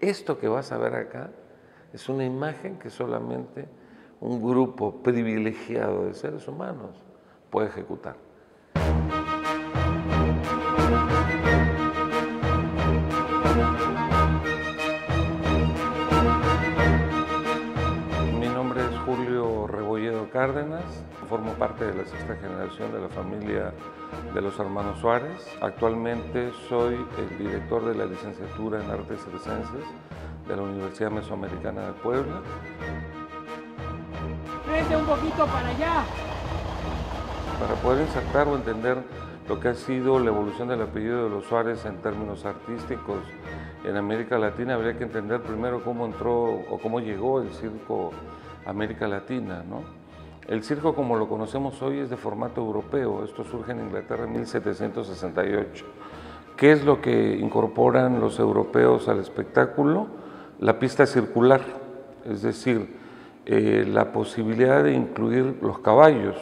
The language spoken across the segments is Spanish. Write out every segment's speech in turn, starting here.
esto que vas a ver acá es una imagen que solamente un grupo privilegiado de seres humanos puede ejecutar. Mi nombre es Julio Rebolledo Cárdenas, formo parte de la sexta generación de la familia de los hermanos Suárez. Actualmente soy el director de la licenciatura en Artes Circenses de la Universidad Mesoamericana de Puebla. Vete un poquito para allá. Para poder insertar o entender lo que ha sido la evolución del apellido de los Suárez en términos artísticos en América Latina, habría que entender primero cómo entró o cómo llegó el circo a América Latina, ¿no? El circo como lo conocemos hoy es de formato europeo, esto surge en Inglaterra en 1768. ¿Qué es lo que incorporan los europeos al espectáculo? La pista circular, es decir, la posibilidad de incluir los caballos.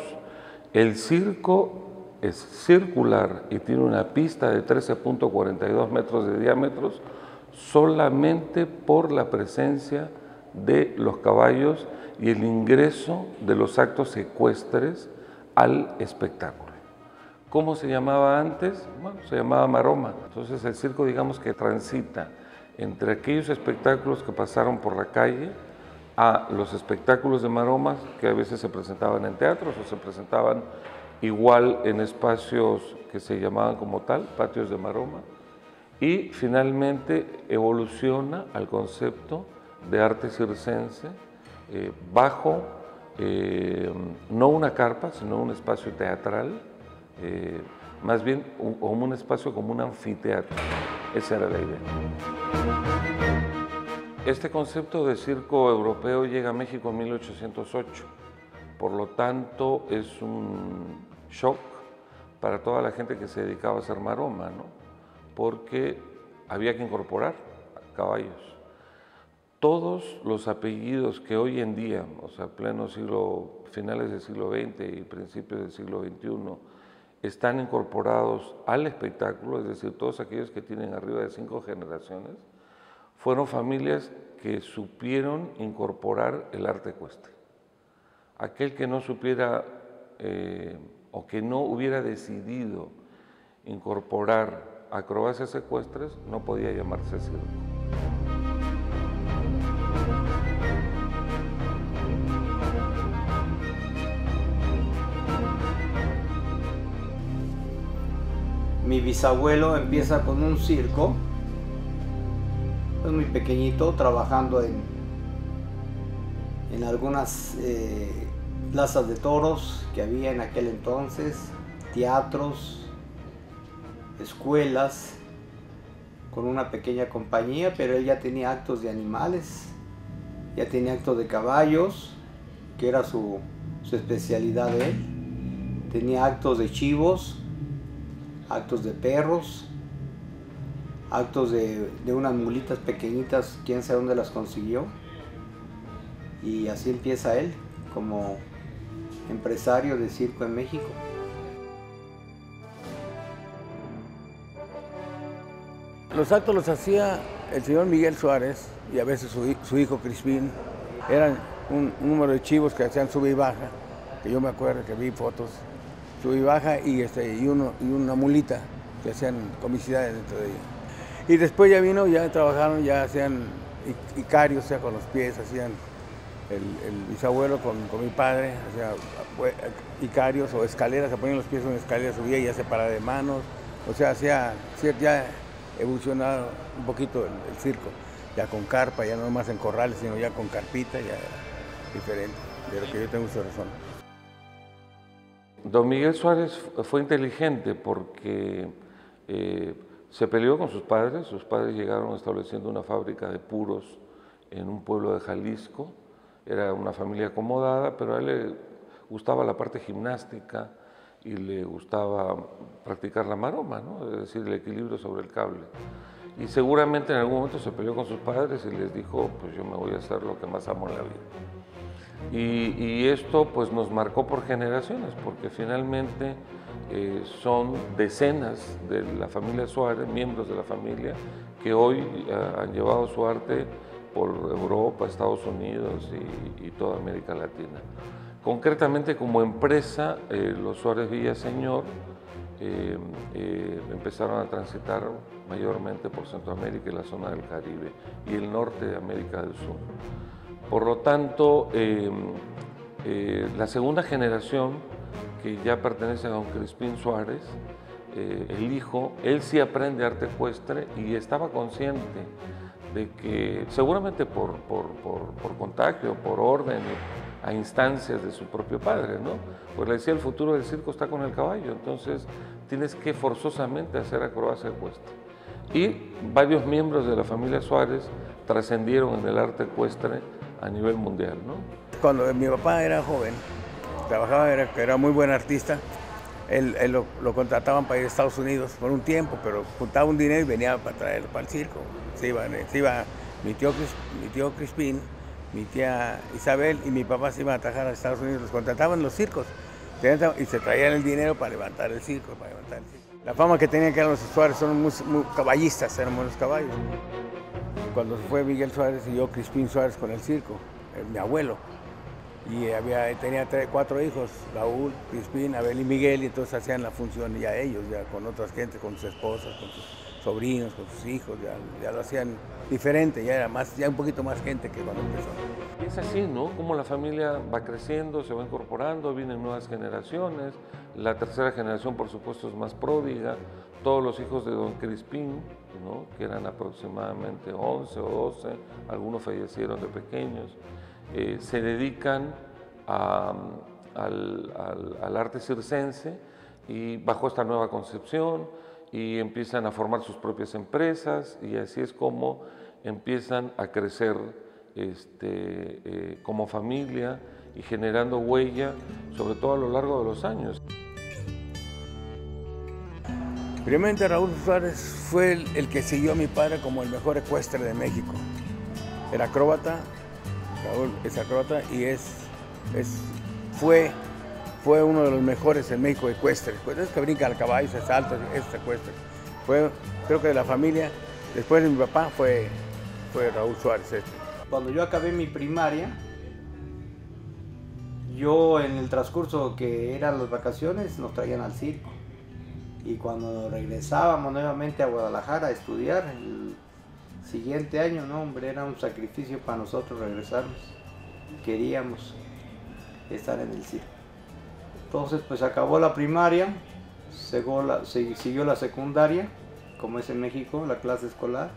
El circo es circular y tiene una pista de 13.42 metros de diámetro solamente por la presencia de los caballos y el ingreso de los actos ecuestres al espectáculo. ¿Cómo se llamaba antes? Bueno, se llamaba maroma. Entonces el circo, digamos que transita entre aquellos espectáculos que pasaron por la calle a los espectáculos de maromas que a veces se presentaban en teatros o se presentaban igual en espacios que se llamaban como tal, patios de maroma, y finalmente evoluciona al concepto de arte circense bajo no una carpa, sino un espacio teatral, más bien como un espacio como un anfiteatro. Esa era la idea. Este concepto de circo europeo llega a México en 1808, por lo tanto es un shock para toda la gente que se dedicaba a hacer maroma, ¿no? Porque había que incorporar caballos. Todos los apellidos que hoy en día, o sea, finales del siglo XX y principios del siglo XXI, están incorporados al espectáculo, es decir, todos aquellos que tienen arriba de 5 generaciones, fueron familias que supieron incorporar el arte ecuestre. Aquel que no supiera o que no hubiera decidido incorporar acrobacias ecuestres no podía llamarse circo. Mi bisabuelo empieza con un circo, pues muy pequeñito, trabajando en algunas plazas de toros que había en aquel entonces, teatros, escuelas, con una pequeña compañía, pero él ya tenía actos de animales, ya tenía actos de caballos, que era su especialidad de él, tenía actos de chivos, actos de perros, actos de unas mulitas pequeñitas, quién sabe dónde las consiguió, y así empieza él como empresario de circo en México. Los actos los hacía el señor Miguel Suárez y a veces su hijo Crispín. Eran un número de chivos que hacían sube y baja, que yo me acuerdo que vi fotos, sube y baja y una mulita que hacían comicidades dentro de ella. Y después ya trabajaron, ya hacían icarios, o sea, con los pies, hacían el bisabuelo con mi padre, hacía icarios o escaleras, se ponían los pies en una escalera, subía y ya se paraba de manos, o sea, hacía ya evolucionado un poquito el circo, ya con carpa, ya no más en corrales, sino ya con carpita, ya era diferente, de lo que yo tengo uso de razón. Don Miguel Suárez fue inteligente porque se peleó con sus padres llegaron estableciendo una fábrica de puros en un pueblo de Jalisco, era una familia acomodada, pero a él le gustaba la parte gimnástica y le gustaba practicar la maroma, ¿no? Es decir, el equilibrio sobre el cable. Y seguramente en algún momento se peleó con sus padres y les dijo, pues yo me voy a hacer lo que más amo en la vida. Y esto pues nos marcó por generaciones, porque finalmente son decenas de la familia Suárez, miembros de la familia, que hoy han llevado su arte por Europa, Estados Unidos y toda América Latina. Concretamente, como empresa, los Suárez Villaseñor empezaron a transitar mayormente por Centroamérica y la zona del Caribe y el norte de América del Sur. Por lo tanto, la segunda generación, que ya pertenece a don Crispín Suárez, el hijo, él sí aprende arte ecuestre y estaba consciente de que, seguramente por contagio, por orden, a instancias de su propio padre, ¿no? Pues le decía, el futuro del circo está con el caballo, entonces tienes que forzosamente hacer acrobacia ecuestre. Y varios miembros de la familia Suárez trascendieron en el arte ecuestre a nivel mundial, ¿no? Cuando mi papá era joven, trabajaba, era muy buen artista, él lo contrataban para ir a Estados Unidos por un tiempo, pero juntaba un dinero y venía para traerlo para el circo. Se iba mi tío Crispín, mi tía Isabel y mi papá se iban a trabajar a Estados Unidos, los contrataban en los circos y se traían el dinero para levantar el circo, La fama que tenían que eran los Suárez, son muy caballistas, eran buenos caballos. Cuando se fue Miguel Suárez y yo, Crispín Suárez, con el circo, mi abuelo, y tenía 4 hijos, Raúl, Crispín, Abel y Miguel, y entonces hacían la función ya ellos, ya con otras gente, con sus esposas, con sus sobrinos, con sus hijos, ya lo hacían diferente, ya un poquito más gente que cuando empezó. Y es así, ¿no? Como la familia va creciendo, se va incorporando, vienen nuevas generaciones, la tercera generación, por supuesto, es más pródiga, todos los hijos de don Crispín, ¿no? Que eran aproximadamente 11 o 12, algunos fallecieron de pequeños, se dedican al arte circense y bajo esta nueva concepción y empiezan a formar sus propias empresas y así es como empiezan a crecer como familia y generando huella, sobre todo a lo largo de los años. Primeramente Raúl Suárez fue el que siguió a mi padre como el mejor ecuestre de México. Era acróbata, Raúl es acróbata y fue uno de los mejores en México ecuestre. Pues es que brinca al caballo, se salta, es ecuestre. Creo que de la familia, después de mi papá, fue Raúl Suárez. Cuando yo acabé mi primaria, yo en el transcurso que eran las vacaciones nos traían al circo. Y cuando regresábamos nuevamente a Guadalajara a estudiar, el siguiente año, no hombre, era un sacrificio para nosotros regresarnos. Queríamos estar en el circo. Entonces pues acabó la primaria, siguió la secundaria, como es en México, la clase escolar.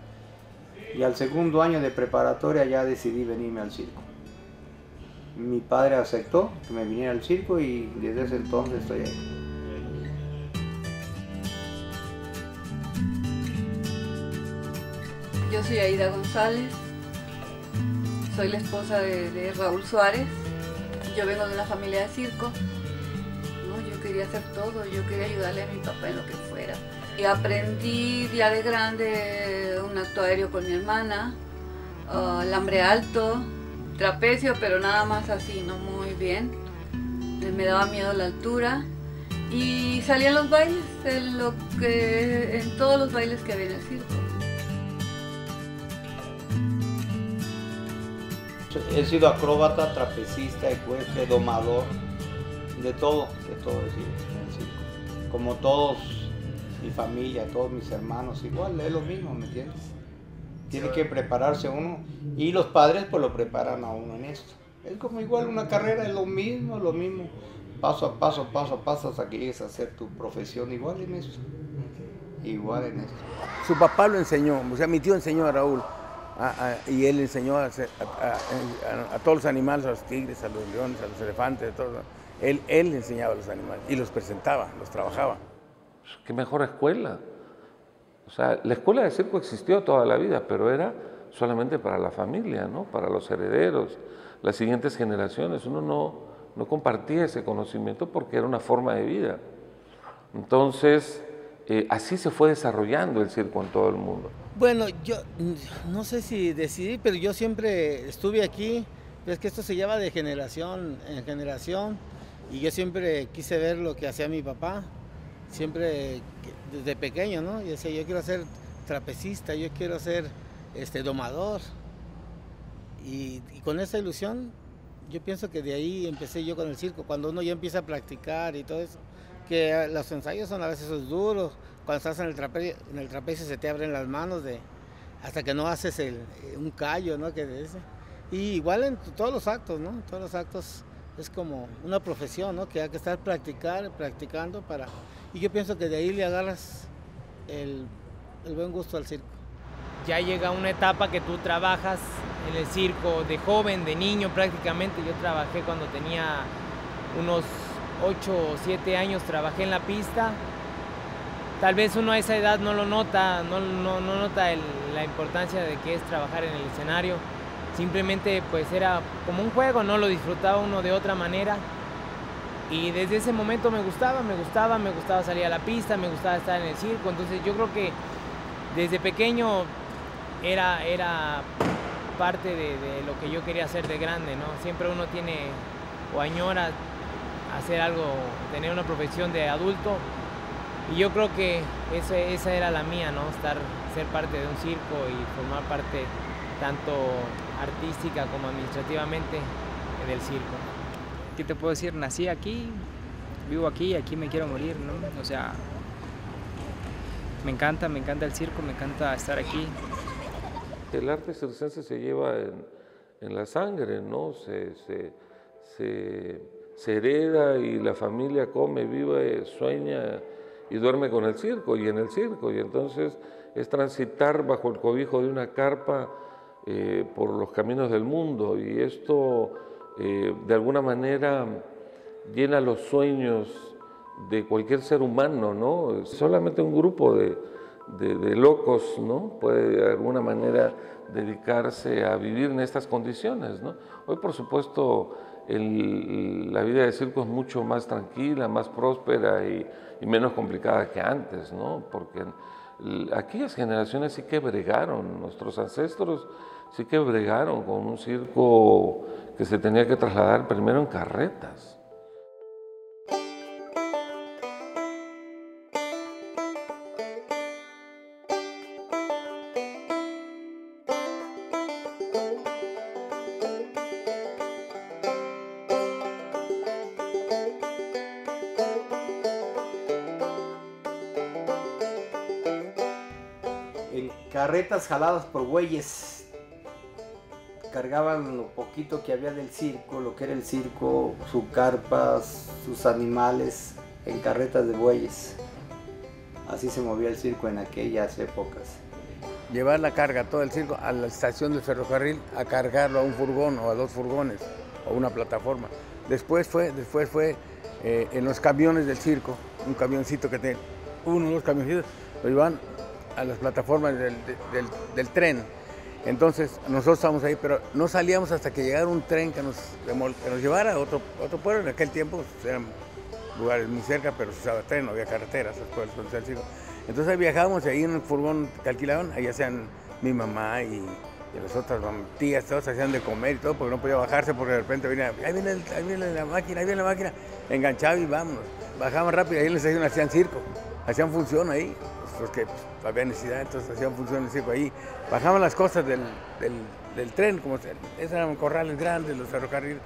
Y al segundo año de preparatoria ya decidí venirme al circo. Mi padre aceptó que me viniera al circo y desde ese entonces estoy ahí. Yo soy Aida González, soy la esposa de Raúl Suárez. Yo vengo de una familia de circo. No, yo quería hacer todo, yo quería ayudarle a mi papá en lo que fuera. Y aprendí ya de grande un acto aéreo con mi hermana, alambre alto, trapecio, pero nada más así, no muy bien. Me daba miedo la altura. Y salí a los bailes, en todos los bailes que había en el circo. He sido acróbata, trapecista, ecuestre, domador, de todo he sido en el circo. Como todos, mi familia, todos mis hermanos, igual, es lo mismo, ¿me entiendes? Tiene que prepararse uno y los padres pues lo preparan a uno en esto. Es como igual una carrera, es lo mismo, paso a paso, hasta que llegues a hacer tu profesión igual en eso. Igual en esto. Su papá lo enseñó, o sea, mi tío enseñó a Raúl. Y él enseñó a todos los animales, a los tigres, a los leones, a los elefantes, a todos. Él enseñaba a los animales y los presentaba, los trabajaba. ¡Qué mejor escuela! O sea, la escuela de circo existió toda la vida, pero era solamente para la familia, ¿no? Para los herederos, las siguientes generaciones. Uno no compartía ese conocimiento porque era una forma de vida. Entonces, así se fue desarrollando el circo en todo el mundo. Bueno, yo no sé si decidí, pero yo siempre estuve aquí Es que esto se lleva de generación en generación y yo siempre quise ver lo que hacía mi papá, siempre desde pequeño, ¿no? Y decía, yo quiero ser trapecista, yo quiero ser domador. Y con esa ilusión, yo pienso que de ahí empecé yo con el circo, cuando uno ya empieza a practicar y todo eso, que los ensayos son a veces duros, cuando estás en el trapecio se te abren las manos hasta que no haces un callo, ¿no? Y igual en todos los actos, ¿no? Todos los actos es como una profesión, ¿no? Que hay que estar practicando y yo pienso que de ahí le agarras el buen gusto al circo. Ya llega una etapa que tú trabajas en el circo de joven, de niño prácticamente. Yo trabajé cuando tenía unos 8 o 7 años, trabajé en la pista. Tal vez uno a esa edad no lo nota, no nota la importancia de que es trabajar en el escenario. Simplemente pues era como un juego, no lo disfrutaba uno de otra manera. Y desde ese momento me gustaba salir a la pista, me gustaba estar en el circo. Entonces yo creo que desde pequeño era parte de lo que yo quería hacer de grande, ¿no? Siempre uno tiene o añora hacer algo, tener una profesión de adulto. Y yo creo que esa era la mía, ¿no? Ser parte de un circo y formar parte tanto artística como administrativamente del circo. ¿Qué te puedo decir? Nací aquí, vivo aquí, aquí me quiero morir, ¿no? O sea, me encanta el circo, me encanta estar aquí. El arte circense se lleva en la sangre, ¿no? Se hereda y la familia come, vive, sueña y duerme con el circo y en el circo. Y entonces es transitar bajo el cobijo de una carpa por los caminos del mundo. Y esto de alguna manera llena los sueños de cualquier ser humano, ¿no? Solamente un grupo de locos, ¿no? Puede de alguna manera dedicarse a vivir en estas condiciones, ¿no? Hoy, por supuesto, la vida de circo es mucho más tranquila, más próspera y menos complicada que antes, ¿no? Porque aquellas generaciones sí que bregaron, nuestros ancestros sí que bregaron con un circo que se tenía que trasladar primero en carretas. En carretas jaladas por bueyes, cargaban lo poquito que había del circo, lo que era el circo, sus carpas, sus animales, en carretas de bueyes. Así se movía el circo en aquellas épocas. Llevar la carga, todo el circo, a la estación del ferrocarril, a cargarlo a un furgón o a 2 furgones o una plataforma. Después fue en los camiones del circo, un camioncito que tenía, uno o 2 camioncitos, lo llevaban a las plataformas del tren. Entonces nosotros estábamos ahí, pero no salíamos hasta que llegara un tren que nos llevara a otro pueblo. En aquel tiempo eran lugares muy cerca, pero se usaba tren, no había carreteras, pueblos donde está el circo. Entonces ahí viajábamos, ahí en un furgón que alquilaban, ahí hacían mi mamá y las otras tías, todos hacían de comer y todo, porque no podía bajarse, porque de repente venía, ahí viene la máquina, enganchaba y vámonos. Bajaban rápido, ahí en la estación hacían circo, hacían función ahí, porque había necesidad, entonces hacían función en el circo ahí. Bajaban las cosas del tren, como esos eran corrales grandes, los ferrocarriles,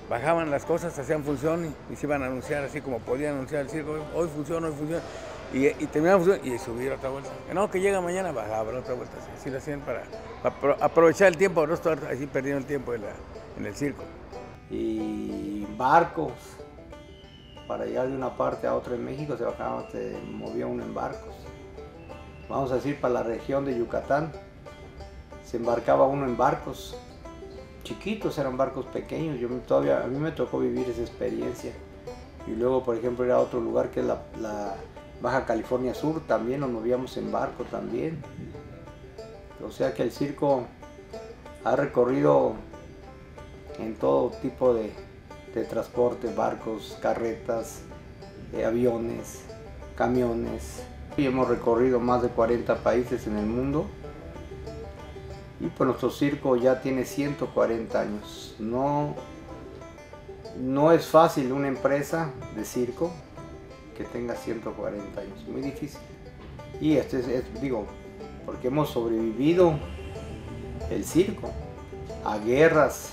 bajaban las cosas, hacían función y se iban a anunciar así como podían anunciar el circo, hoy funciona, y terminaban función y subir otra vuelta. No, que llega mañana, bajaba otra vuelta, así lo hacían para aprovechar el tiempo, no estar así perdiendo el tiempo en el circo. Y barcos, para llegar de una parte a otra en México se movía uno en barcos. Vamos a decir, para la región de Yucatán, se embarcaba uno en barcos chiquitos, eran barcos pequeños. A mí me tocó vivir esa experiencia. Y luego, por ejemplo, ir a otro lugar que es la Baja California Sur, también nos movíamos en barco también. O sea que el circo ha recorrido en todo tipo de transporte, barcos, carretas, aviones, camiones. Y hemos recorrido más de 40 países en el mundo Y pues nuestro circo ya tiene 140 años. No es fácil una empresa de circo que tenga 140 años, muy difícil. Y digo, porque hemos sobrevivido el circo a guerras,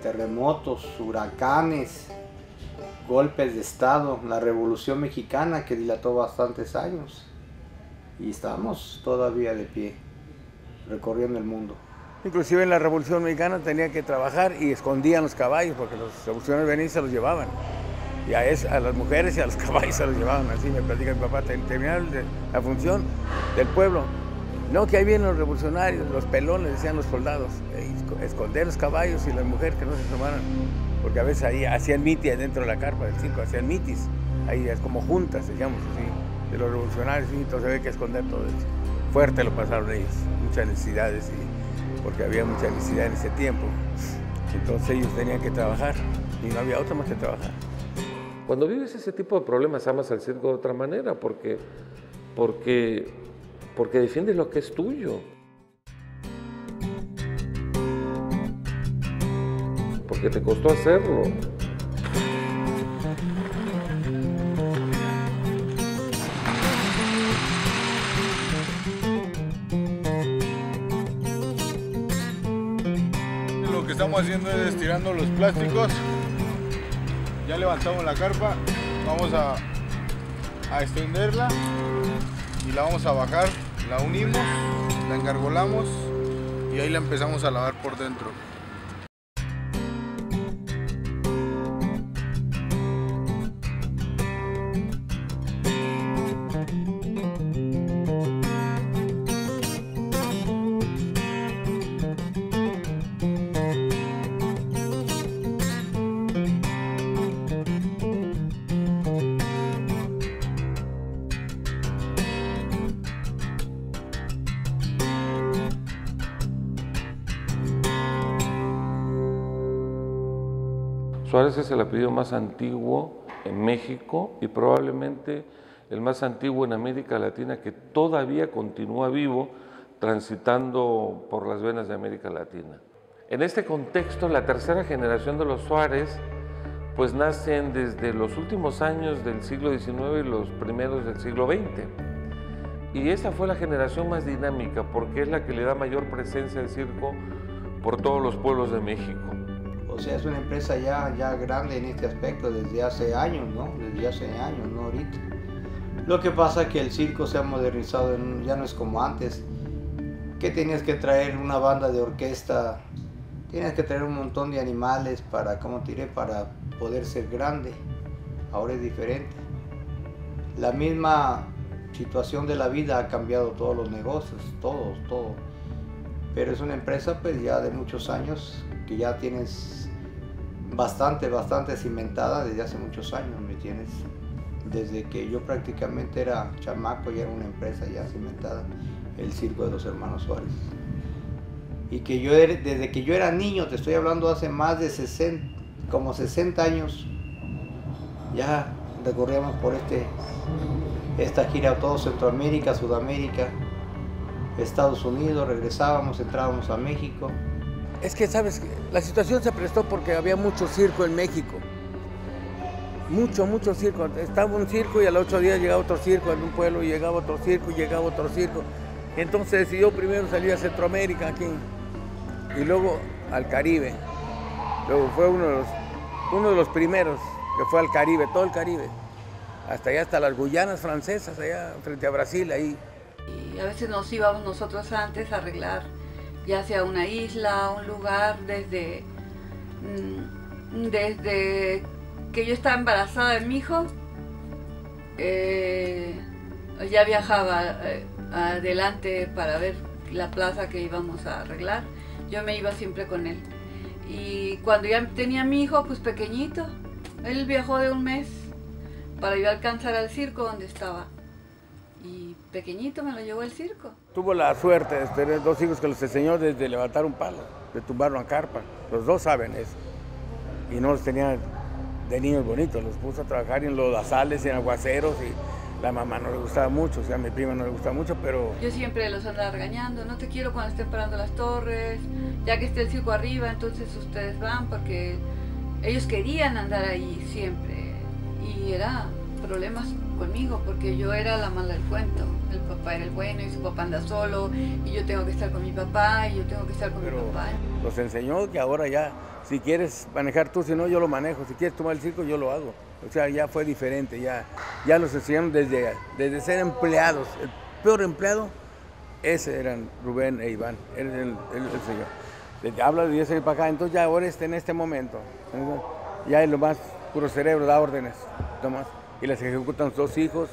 terremotos, huracanes, golpes de estado, la Revolución Mexicana que dilató bastantes años y estamos todavía de pie, recorriendo el mundo. Inclusive en la Revolución Mexicana tenía que trabajar y escondían los caballos porque los revolucionarios venían y se los llevaban. Y a las mujeres y a los caballos se los llevaban, así me platica mi papá, terminaron la función del pueblo. No, que ahí vienen los revolucionarios, los pelones, decían los soldados, esconder los caballos y las mujeres que no se tomaran, porque a veces ahí hacían mitis dentro de la carpa del circo, hacían mitis, ahí es como juntas, digamos así, de los revolucionarios, y entonces había que esconder todo eso. Fuerte lo pasaron ellos, muchas necesidades, porque había mucha necesidad en ese tiempo, entonces ellos tenían que trabajar y no había otra más que trabajar. Cuando vives ese tipo de problemas, amas al circo de otra manera, porque defiendes lo que es tuyo. Porque te costó hacerlo. Lo que estamos haciendo es estirando los plásticos. Ya levantamos la carpa, vamos a extenderla y la vamos a bajar, la unimos, la engargolamos y ahí la empezamos a lavar por dentro. Suárez es el apellido más antiguo en México y probablemente el más antiguo en América Latina que todavía continúa vivo transitando por las venas de América Latina. En este contexto, la tercera generación de los Suárez pues nacen desde los últimos años del siglo XIX y los primeros del siglo XX. Y esa fue la generación más dinámica porque es la que le da mayor presencia al circo por todos los pueblos de México. O sea, es una empresa ya grande en este aspecto desde hace años, ¿no? Desde hace años, no ahorita. Lo que pasa es que el circo se ha modernizado, ya no es como antes, que tenías que traer una banda de orquesta, tienes que traer un montón de animales para poder ser grande. Ahora es diferente. La misma situación de la vida ha cambiado todos los negocios, todo. Pero es una empresa pues ya de muchos años, que ya tienes bastante cimentada desde hace muchos años, ¿me entiendes? Desde que yo prácticamente era chamaco ya era una empresa ya cimentada, el Circo de los Hermanos Suárez. Y que desde que yo era niño, te estoy hablando hace más de 60 años, ya recorríamos por esta gira a todo Centroamérica, Sudamérica, Estados Unidos, regresábamos, entrábamos a México. Es que, ¿sabes? La situación se prestó porque había mucho circo en México. Mucho circo. Estaba un circo y al otro día llegaba otro circo en un pueblo y llegaba otro circo y llegaba otro circo. Entonces decidió primero salir a Centroamérica aquí y luego al Caribe. Luego fue uno de los primeros que fue al Caribe, todo el Caribe. Hasta allá, hasta las Guyanas francesas, allá frente a Brasil, ahí. Y a veces nos íbamos nosotros antes a arreglar ya sea una isla, un lugar, desde que yo estaba embarazada de mi hijo, ya viajaba adelante para ver la plaza que íbamos a arreglar. Yo me iba siempre con él. Y cuando ya tenía a mi hijo, pues pequeñito, él viajó de un mes para ir a alcanzar al circo donde estaba. Y pequeñito me lo llevó al circo. Tuvo la suerte de tener dos hijos que los enseñó desde levantar un palo, de tumbar una carpa. Los dos saben eso. Y no los tenía de niños bonitos, los puso a trabajar en lodazales, en aguaceros, y La mamá no le gustaba mucho, o sea, a mi prima no le gustaba mucho, pero... Yo siempre los andaba regañando, no te quiero cuando estén parando las torres, ya que esté el circo arriba, entonces ustedes van, porque ellos querían andar ahí siempre. Y era problemas conmigo, porque yo era la mala del cuento. El papá era el bueno y su papá anda solo, y yo tengo que estar con mi papá, y yo tengo que estar con mi papá. Los enseñó que ahora ya, si quieres manejar tú, si no, yo lo manejo. Si quieres tomar el circo, yo lo hago. O sea, ya fue diferente, ya los enseñaron desde ser empleados. El peor empleado, ese eran Rubén e Iván, él es el señor. Desde habla de 10 años para acá, entonces ya ahora en este momento, ya es lo más puro cerebro, da órdenes, nomás, y las ejecutan sus 2 hijos,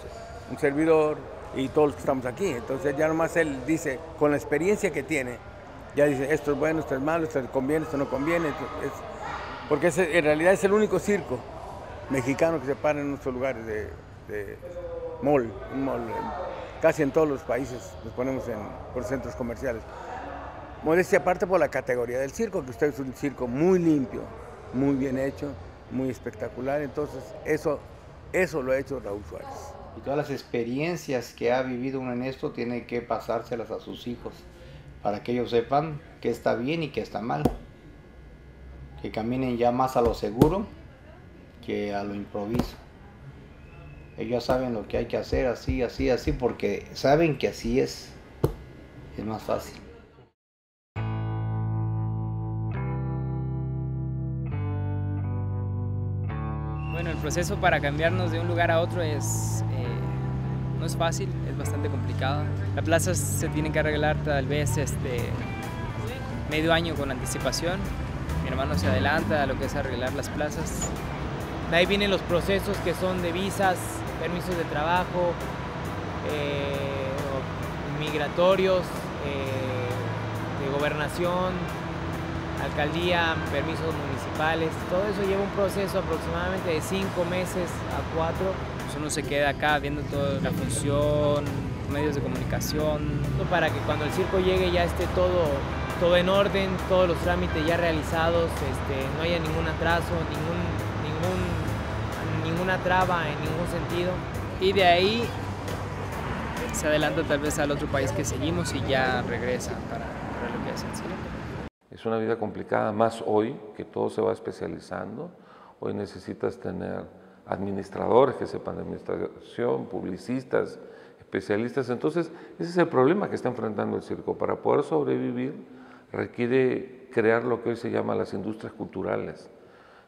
un servidor y todos los que estamos aquí. Entonces ya nomás él dice, con la experiencia que tiene, ya dice, esto es bueno, esto es malo, esto conviene, esto no conviene, porque en realidad es el único circo mexicano que se para en nuestros lugares de mall, casi en todos los países nos ponemos por centros comerciales. Modestia aparte por la categoría del circo, que usted es un circo muy limpio, muy bien hecho, muy espectacular, entonces eso lo ha hecho Raúl Suárez. Y todas las experiencias que ha vivido uno en esto tiene que pasárselas a sus hijos, para que ellos sepan qué está bien y qué está mal, que caminen ya más a lo seguro que a lo improviso. Ellos saben lo que hay que hacer, así, así, así, porque saben que así es más fácil. Bueno, el proceso para cambiarnos de un lugar a otro no es fácil, es bastante complicado. La plaza se tiene que arreglar tal vez medio año con anticipación. Mi hermano se adelanta a lo que es arreglar las plazas. De ahí vienen los procesos que son de visas, permisos de trabajo, migratorios, de gobernación, alcaldía, permisos municipales. Todo eso lleva un proceso aproximadamente de 5 meses a 4. Pues uno se queda acá viendo toda la función, medios de comunicación. Para que cuando el circo llegue ya esté todo en orden, todos los trámites ya realizados, no haya ningún atraso, ninguna traba en ningún sentido. Y de ahí se adelanta tal vez al otro país que seguimos y ya regresa para lo que es el circo. Es una vida complicada, más hoy que todo se va especializando. Hoy necesitas tener administradores que sepan de administración, publicistas, especialistas. Entonces, ese es el problema que está enfrentando el circo. Para poder sobrevivir requiere crear lo que hoy se llama las industrias culturales.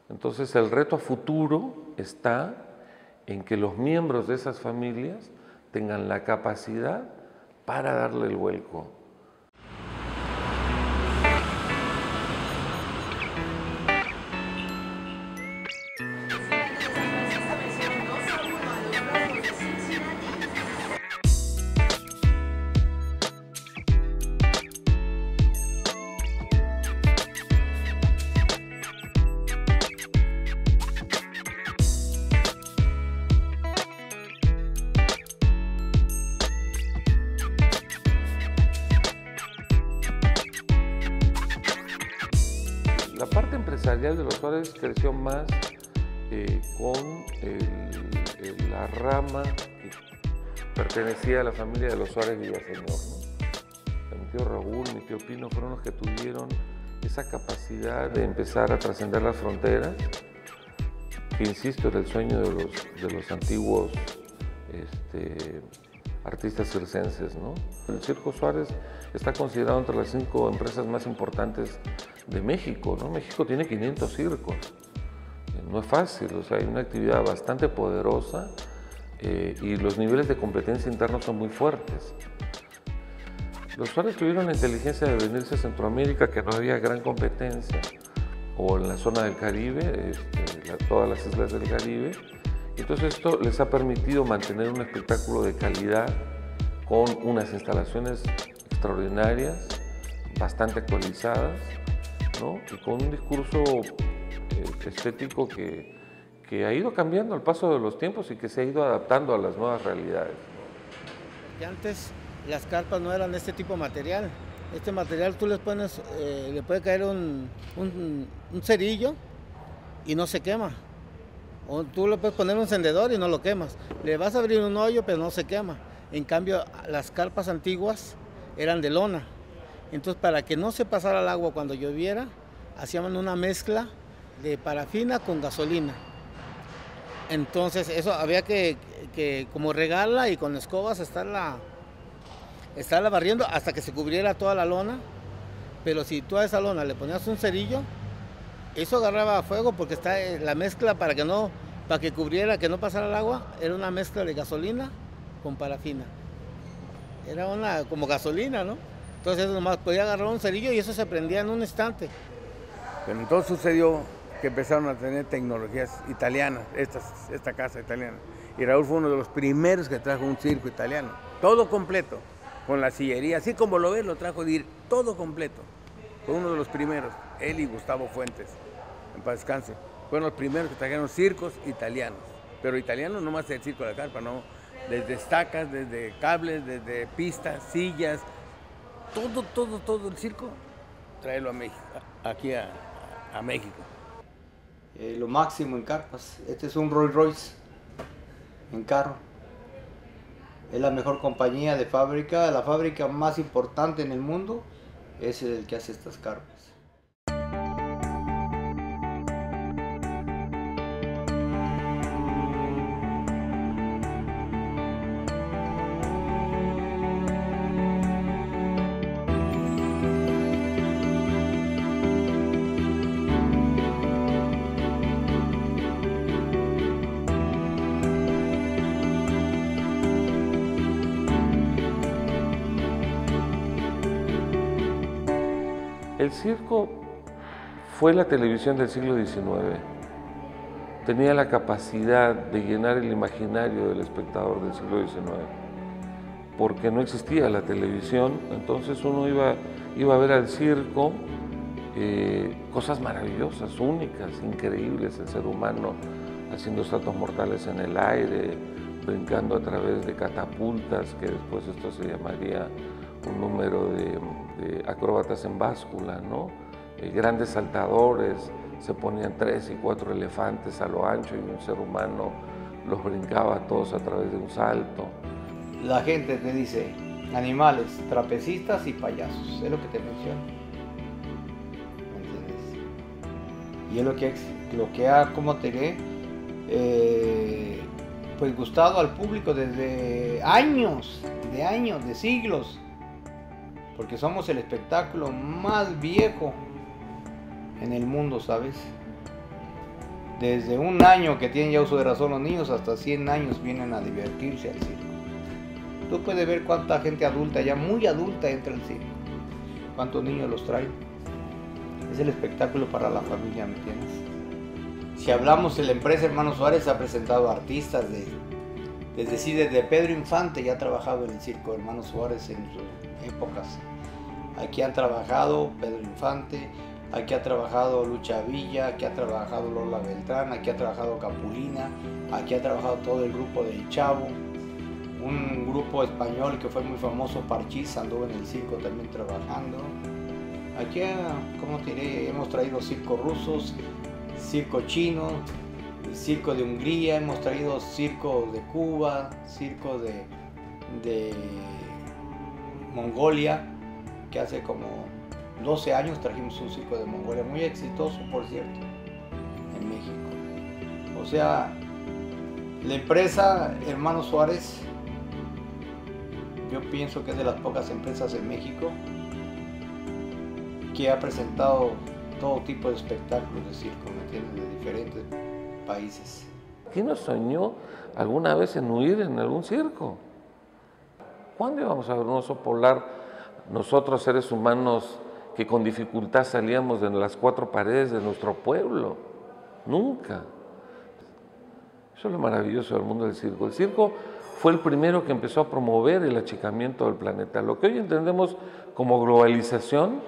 Entonces, el reto a futuro está en que los miembros de esas familias tengan la capacidad para darle el vuelco. La parte empresarial de los Suárez creció más con la rama que pertenecía a la familia de los Suárez Villaseñor, ¿no? Mi tío Raúl, mi tío Pino fueron los que tuvieron esa capacidad de empezar a trascender las fronteras, que insisto, era el sueño de los antiguos artistas circenses, ¿no? El Circo Suárez está considerado entre las 5 empresas más importantes de México, ¿no? México tiene 500 circos, no es fácil, o sea, hay una actividad bastante poderosa y los niveles de competencia internos son muy fuertes. Los Suárez tuvieron la inteligencia de venirse a Centroamérica, que no había gran competencia, o en la zona del Caribe, todas las islas del Caribe. Entonces esto les ha permitido mantener un espectáculo de calidad con unas instalaciones extraordinarias, bastante actualizadas, ¿no? Y con un discurso estético que ha ido cambiando al paso de los tiempos y que se ha ido adaptando a las nuevas realidades, ¿no? Porque antes las carpas no eran de este tipo de material. Este material tú les pones, le puede caer un cerillo y no se quema. O tú le puedes poner un encendedor y no lo quemas. Le vas a abrir un hoyo, pero no se quema. En cambio, las carpas antiguas eran de lona. Entonces, para que no se pasara el agua cuando lloviera, hacían una mezcla de parafina con gasolina. Entonces, eso había que como regarla y con escobas estarla barriendo hasta que se cubriera toda la lona. Pero si tú a esa lona le ponías un cerillo, eso agarraba fuego porque está la mezcla para que cubriera, que no pasara el agua, era una mezcla de gasolina con parafina. Era como gasolina, ¿no? Entonces nomás podía agarrar un cerillo y eso se prendía en un instante. Pero entonces sucedió que empezaron a tener tecnologías italianas, esta casa italiana. Y Raúl fue uno de los primeros que trajo un circo italiano, todo completo, con la sillería, así como lo ves, lo trajo todo completo. Fue uno de los primeros, él y Gustavo Fuentes, en paz descanse. Fueron los primeros que trajeron circos italianos, pero italianos no más el circo de la carpa, no, desde estacas, desde cables, desde pistas, sillas, todo el circo, tráelo a México, aquí a México. Lo máximo en carpas, este es un Rolls Royce en carro. Es la mejor compañía de fábrica, la fábrica más importante en el mundo es el que hace estas carpas. El circo fue la televisión del siglo XIX. Tenía la capacidad de llenar el imaginario del espectador del siglo XIX. Porque no existía la televisión, entonces uno iba a ver al circo cosas maravillosas, únicas, increíbles, el ser humano haciendo saltos mortales en el aire, brincando a través de catapultas, que después esto se llamaría un número de acróbatas en báscula, ¿no? Grandes saltadores, se ponían 3 y 4 elefantes a lo ancho y un ser humano los brincaba todos a través de un salto. La gente te dice animales, trapecistas y payasos, es lo que te menciono. ¿Me entiendes? Y es lo que ha, como te diré, pues gustado al público desde años, de siglos. Porque somos el espectáculo más viejo en el mundo, ¿sabes? Desde un año que tienen ya uso de razón los niños hasta 100 años vienen a divertirse al circo. Tú puedes ver cuánta gente adulta, ya muy adulta, entra al circo. Cuántos niños los traen. Es el espectáculo para la familia, ¿me entiendes? Si hablamos de la empresa Hermanos Suárez, ha presentado artistas desde Pedro Infante ya ha trabajado en el circo Hermanos Suárez en sus épocas. Aquí han trabajado Pedro Infante, aquí ha trabajado Lucha Villa, aquí ha trabajado Lola Beltrán, aquí ha trabajado Capulina, aquí ha trabajado todo el grupo del Chavo, un grupo español que fue muy famoso, Parchís, anduvo en el circo también trabajando. Aquí, como te diré, hemos traído circos rusos, circo chino, circo de Hungría, hemos traído circo de Cuba, circo de Mongolia, que hace como 12 años trajimos un circo de Mongolia, muy exitoso por cierto, en México. O sea, la empresa Hermanos Suárez, yo pienso que es de las pocas empresas en México que ha presentado todo tipo de espectáculos de circo, ¿me entiendes? De diferentes países. ¿Quién nos soñó alguna vez en huir en algún circo? ¿Cuándo íbamos a ver un oso polar, nosotros seres humanos que con dificultad salíamos de las 4 paredes de nuestro pueblo? Nunca. Eso es lo maravilloso del mundo del circo. El circo fue el primero que empezó a promover el achicamiento del planeta. Lo que hoy entendemos como globalización,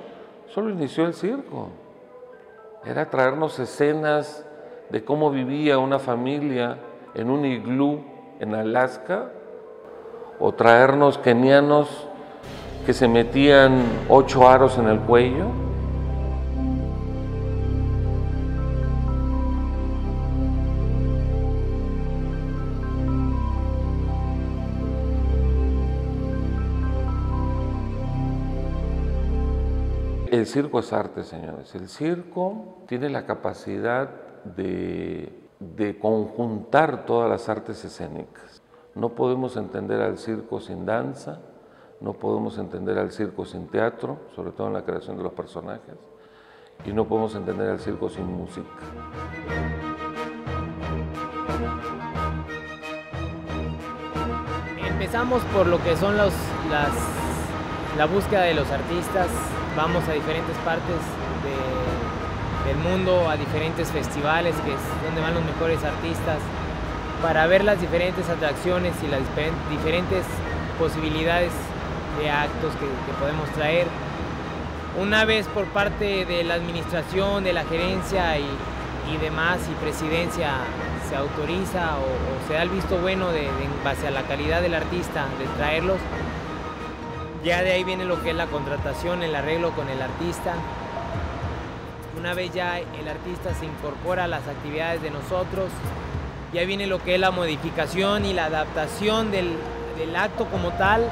solo inició el circo. Era traernos escenas de cómo vivía una familia en un iglú en Alaska, o traernos kenianos que se metían 8 aros en el cuello. El circo es arte, señores. El circo tiene la capacidad de conjuntar todas las artes escénicas. No podemos entender al circo sin danza, no podemos entender al circo sin teatro, sobre todo en la creación de los personajes, y no podemos entender al circo sin música. Empezamos por lo que son la búsqueda de los artistas. Vamos a diferentes partes del mundo, a diferentes festivales, que es donde van los mejores artistas, para ver las diferentes atracciones y las diferentes posibilidades de actos que podemos traer. Una vez por parte de la administración, de la gerencia y demás, y presidencia se autoriza o se da el visto bueno en base a la calidad del artista de traerlos, ya de ahí viene lo que es la contratación, el arreglo con el artista. Una vez ya el artista se incorpora a las actividades de nosotros, ya viene lo que es la modificación y la adaptación del acto como tal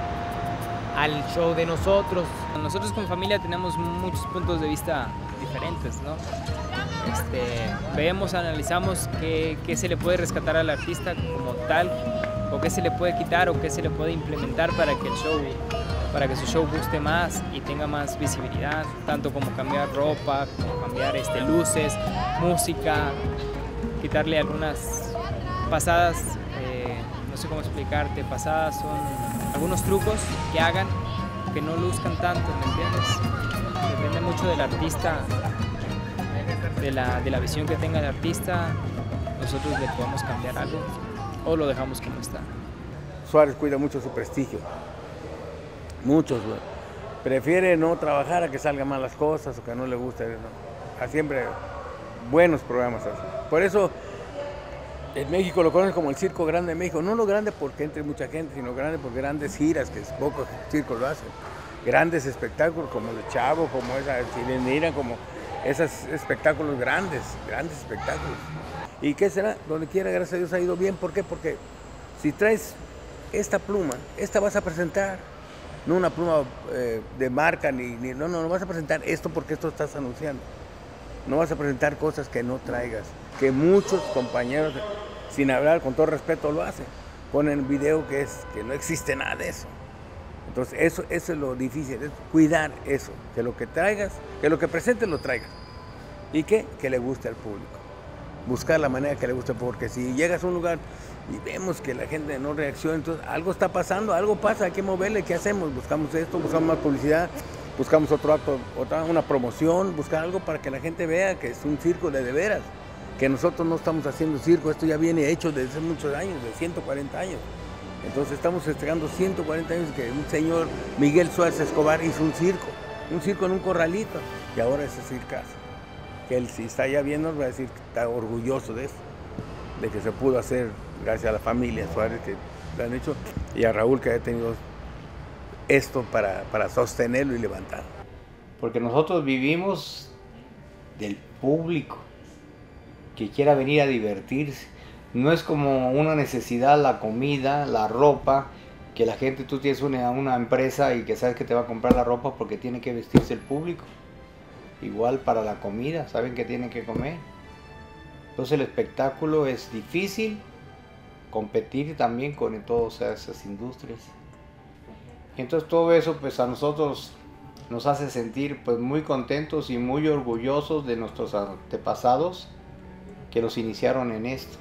al show de nosotros. Nosotros como familia tenemos muchos puntos de vista diferentes, ¿no? Vemos, analizamos qué se le puede rescatar al artista como tal, o qué se le puede quitar o qué se le puede implementar para que su show guste más y tenga más visibilidad, tanto como cambiar ropa, como cambiar luces, música, quitarle algunas pasadas, no sé cómo explicarte, pasadas son algunos trucos que hagan que no luzcan tanto, ¿me entiendes? Depende mucho del artista, de la visión que tenga el artista. Nosotros le podemos cambiar algo o lo dejamos como está. Suárez cuida mucho su prestigio. Muchos prefiere no trabajar a que salgan mal las cosas o que no le guste, ¿no? A siempre buenos programas así. Por eso en México lo conocen como el circo grande de México. No lo grande porque entre mucha gente, sino grande porque grandes giras, que pocos circos lo hacen. Grandes espectáculos como el Chavo, como esa Chilenira, como esos espectáculos grandes espectáculos. ¿Y qué será? Donde quiera, gracias a Dios, ha ido bien. ¿Por qué? Porque si traes esta pluma, esta vas a presentar. No una pluma de marca, no vas a presentar esto porque esto estás anunciando. No vas a presentar cosas que no traigas, que muchos compañeros, sin hablar, con todo respeto, lo hacen. Ponen video que no existe nada de eso. Entonces eso es lo difícil, es cuidar eso, que lo que traigas, que lo que presentes lo traigas. Y que le guste al público. Buscar la manera que le guste, porque si llegas a un lugar y vemos que la gente no reacciona, entonces algo está pasando, algo pasa, hay que moverle, ¿qué hacemos? Buscamos esto, buscamos más publicidad, buscamos otro acto, una promoción, buscar algo para que la gente vea que es un circo de veras, que nosotros no estamos haciendo circo, esto ya viene hecho desde hace muchos años, de 140 años. Entonces estamos festejando 140 años que un señor Miguel Suárez Escobar hizo un circo en un corralito, y ahora es ese circazo. Que él, si está allá viendo, va a decir que está orgulloso de eso, de que se pudo hacer gracias a la familia Suárez que lo han hecho, y a Raúl que ha tenido esto para sostenerlo y levantarlo. Porque nosotros vivimos del público que quiera venir a divertirse. No es como una necesidad la comida, la ropa, que la gente, tú tienes una empresa y que sabes que te va a comprar la ropa porque tiene que vestirse el público. Igual para la comida, saben que tienen que comer. Entonces el espectáculo es difícil competir también con todas esas industrias. Entonces todo eso pues a nosotros nos hace sentir pues muy contentos y muy orgullosos de nuestros antepasados que nos iniciaron en esto.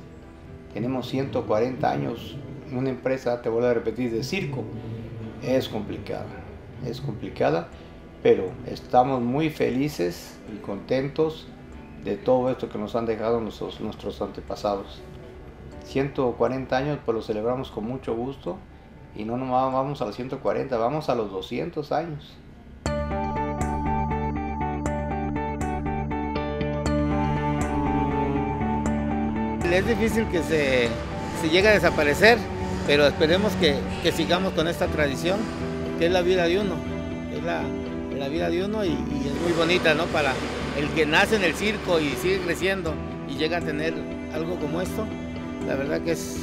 Tenemos 140 años en una empresa, te vuelvo a repetir, de circo. Es complicada, pero estamos muy felices y contentos de todo esto que nos han dejado nuestros antepasados. 140 años pues lo celebramos con mucho gusto, y no nomás vamos a los 140, vamos a los 200 años. Es difícil que se llegue a desaparecer, pero esperemos que sigamos con esta tradición, que es la vida de uno, es la vida de uno, y es muy bonita, ¿no? Para el que nace en el circo y sigue creciendo y llega a tener algo como esto, la verdad que es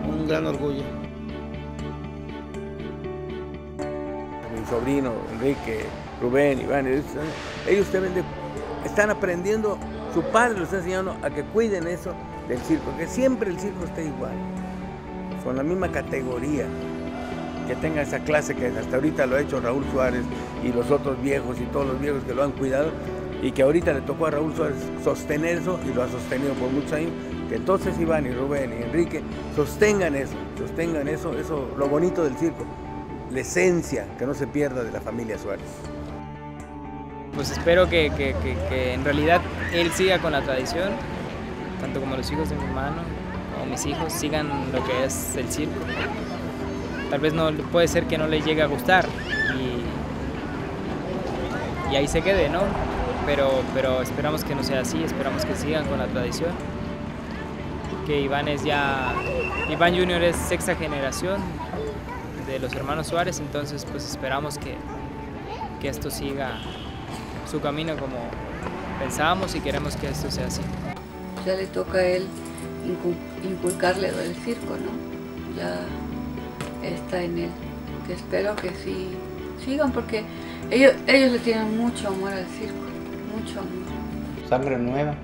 un gran orgullo. Mi sobrino Enrique Rubén, Iván, ellos están aprendiendo, su padre los está enseñando a que cuiden eso del circo, que siempre el circo esté igual, con la misma categoría, que tenga esa clase que hasta ahorita lo ha hecho Raúl Suárez y los otros viejos y todos los viejos que lo han cuidado, y que ahorita le tocó a Raúl Suárez sostener eso, y lo ha sostenido por muchos años, que entonces Iván y Rubén y Enrique sostengan eso, lo bonito del circo, la esencia que no se pierda de la familia Suárez. Pues espero que en realidad él siga con la tradición, tanto como los hijos de mi hermano, como mis hijos, sigan lo que es el circo. Tal vez no puede ser que no les llegue a gustar y ahí se quede, ¿no? Pero esperamos que no sea así, esperamos que sigan con la tradición. Que Iván Junior es sexta generación de los hermanos Suárez, entonces pues esperamos que esto siga su camino como pensábamos y queremos que esto sea así. Ya le toca a él inculcarle lo del circo, ¿no? Ya está en él, que espero que sí sigan, porque ellos le tienen mucho amor al circo, mucho amor. Sangre nueva,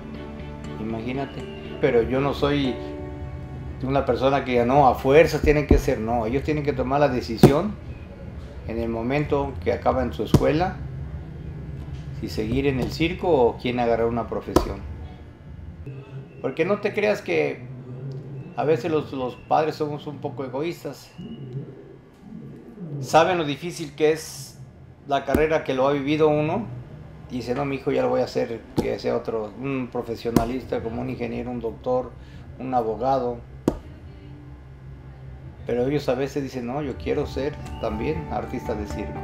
imagínate, pero yo no soy una persona que ya no, a fuerzas tienen que ser, no, ellos tienen que tomar la decisión en el momento que acaban su escuela, si seguir en el circo o quién agarrar una profesión. Porque no te creas que a veces los padres somos un poco egoístas. Saben lo difícil que es la carrera que lo ha vivido uno. Y dice, no, mi hijo ya lo voy a hacer, que sea un profesionalista como un ingeniero, un doctor, un abogado. Pero ellos a veces dicen, no, yo quiero ser también artista de circo.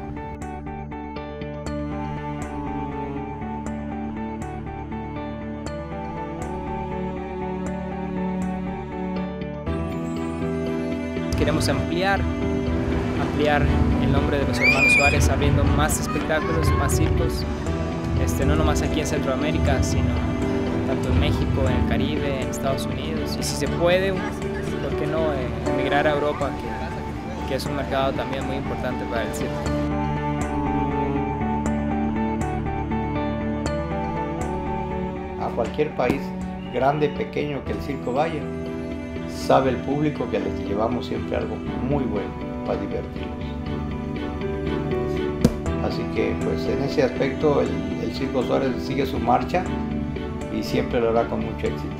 Queremos ampliar el nombre de los hermanos Suárez, abriendo más espectáculos, más circos, no nomás aquí en Centroamérica, sino tanto en México, en el Caribe, en Estados Unidos, y si se puede, ¿por qué no emigrar a Europa, que es un mercado también muy importante para el circo? A cualquier país, grande, pequeño, que el circo vaya, sabe el público que les llevamos siempre algo muy bueno para divertirlos. Así que pues en ese aspecto el Circo Suárez sigue su marcha y siempre lo hará con mucho éxito.